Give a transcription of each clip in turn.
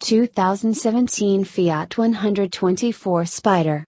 2017 Fiat 124 Spider.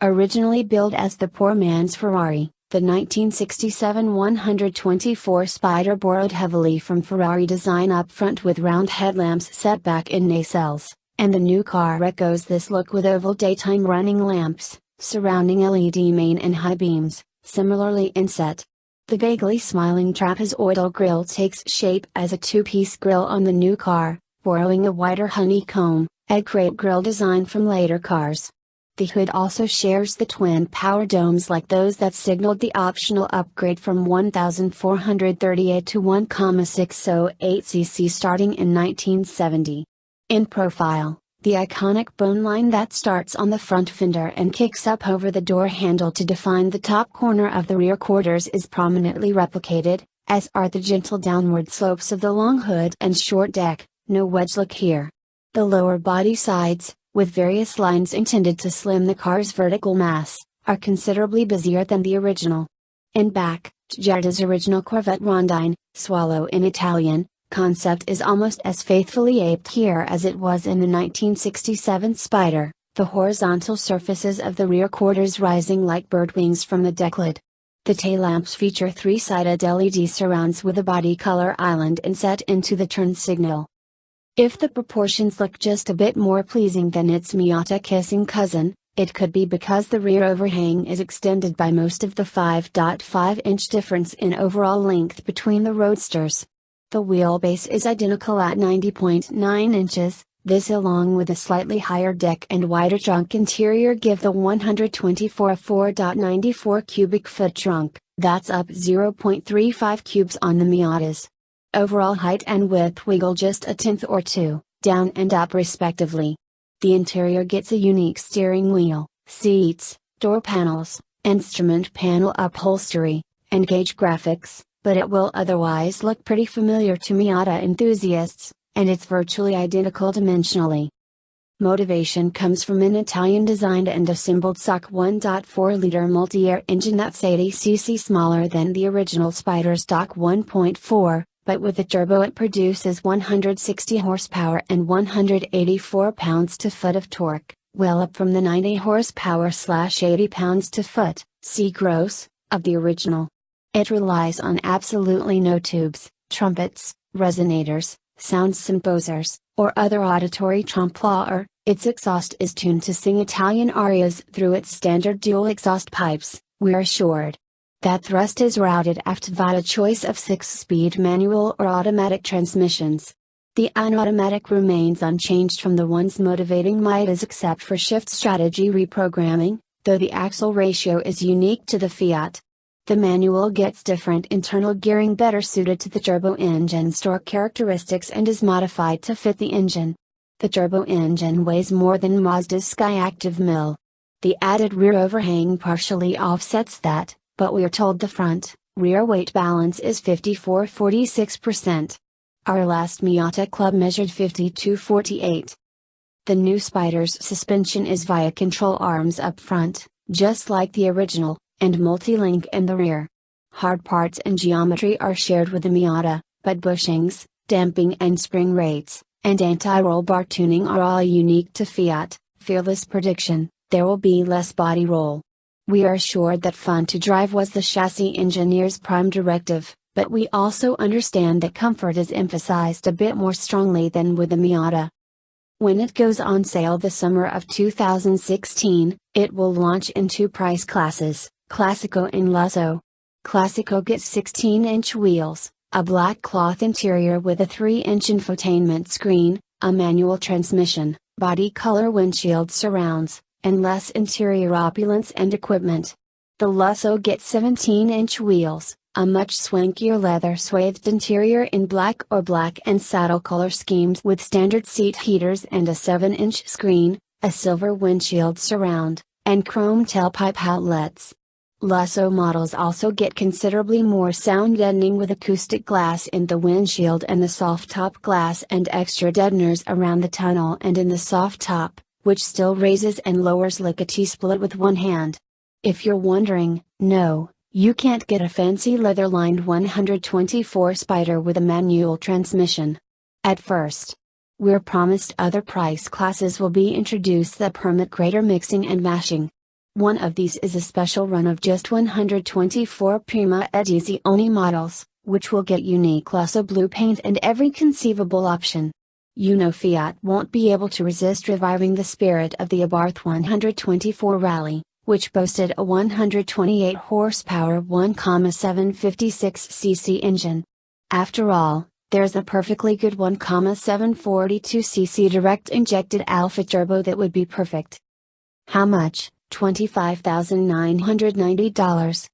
Originally billed as the poor man's Ferrari, the 1967 124 Spider borrowed heavily from Ferrari design up front with round headlamps set back in nacelles, and the new car echoes this look with oval daytime running lamps, surrounding LED main and high beams, similarly inset. The vaguely smiling trapezoidal grille takes shape as a two-piece grille on the new car, borrowing a wider honeycomb, egg crate grille design from later cars. The hood also shares the twin power domes like those that signaled the optional upgrade from 1,438 to 1,608 cc starting in 1970. In profile, the iconic bone line that starts on the front fender and kicks up over the door handle to define the top corner of the rear quarters is prominently replicated, as are the gentle downward slopes of the long hood and short deck. No wedge look here. The lower body sides, with various lines intended to slim the car's vertical mass, are considerably busier than the original. In back, Tjaarda's original Corvette Rondine, swallow in Italian, concept is almost as faithfully aped here as it was in the 1967 Spider, the horizontal surfaces of the rear quarters rising like bird wings from the decklid. The taillamps feature three-sided LED surrounds with a body color island inset into the turn signal. If the proportions look just a bit more pleasing than its Miata kissing cousin, it could be because the rear overhang is extended by most of the 5.5-inch difference in overall length between the roadsters. The wheelbase is identical at 90.9 inches, this along with a slightly higher deck and wider trunk interior give the 124 a 4.94 cubic foot trunk, that's up 0.35 cubes on the Miatas. Overall height and width wiggle just a tenth or two, down and up respectively. The interior gets a unique steering wheel, seats, door panels, instrument panel upholstery, and gauge graphics, but it will otherwise look pretty familiar to Miata enthusiasts, and it's virtually identical dimensionally. Motivation comes from an Italian-designed and assembled SOC 1.4-liter multi-air engine that's 80 cc smaller than the original Spider stock 1.4, but with a turbo it produces 160 horsepower and 184 pounds-to-foot of torque, well up from the 90 horsepower/80 pounds-to-foot, see gross, of the original. It relies on absolutely no tubes, trumpets, resonators, sound symposers, or other auditory trompe-l'oeil. Its exhaust is tuned to sing Italian arias through its standard dual exhaust pipes, we're assured. That thrust is routed aft via a choice of 6-speed manual or automatic transmissions. The unautomatic remains unchanged from the ones motivating Miatas except for shift strategy reprogramming, though the axle ratio is unique to the Fiat. The manual gets different internal gearing better suited to the turbo engine's torque characteristics and is modified to fit the engine. The turbo engine weighs more than Mazda's Skyactiv mill. The added rear overhang partially offsets that, but we're told the front-rear weight balance is 54-46%. Our last Miata Club measured 52-48. The new Spider's suspension is via control arms up front, just like the original, and multi-link in the rear. Hard parts and geometry are shared with the Miata, but bushings, damping and spring rates, and anti-roll bar tuning are all unique to Fiat. Fearless prediction, there will be less body roll. We are assured that fun to drive was the chassis engineer's prime directive, but we also understand that comfort is emphasized a bit more strongly than with the Miata. When it goes on sale the summer of 2016, it will launch in two price classes, Classico and Lusso. Classico gets 16-inch wheels, a black cloth interior with a 3-inch infotainment screen, a manual transmission, body color windshield surrounds, and less interior opulence and equipment. The Lusso gets 17-inch wheels, a much swankier leather-swathed interior in black or black and saddle color schemes with standard seat heaters and a 7-inch screen, a silver windshield surround, and chrome tailpipe outlets. Lusso models also get considerably more sound deadening with acoustic glass in the windshield and the soft top glass and extra deadeners around the tunnel and in the soft top, which still raises and lowers like a T-split with one hand. If you're wondering, no, you can't get a fancy leather-lined 124 Spider with a manual transmission. At first, We're promised other price classes will be introduced that permit greater mixing and mashing. One of these is a special run of just 124 Prima Edizione models, which will get unique Lusso blue paint and every conceivable option. You know Fiat won't be able to resist reviving the spirit of the Abarth 124 Rally, which boasted a 128 horsepower 1,756cc engine. After all, there's a perfectly good 1,742cc direct injected alpha turbo that would be perfect. How much? $25,990.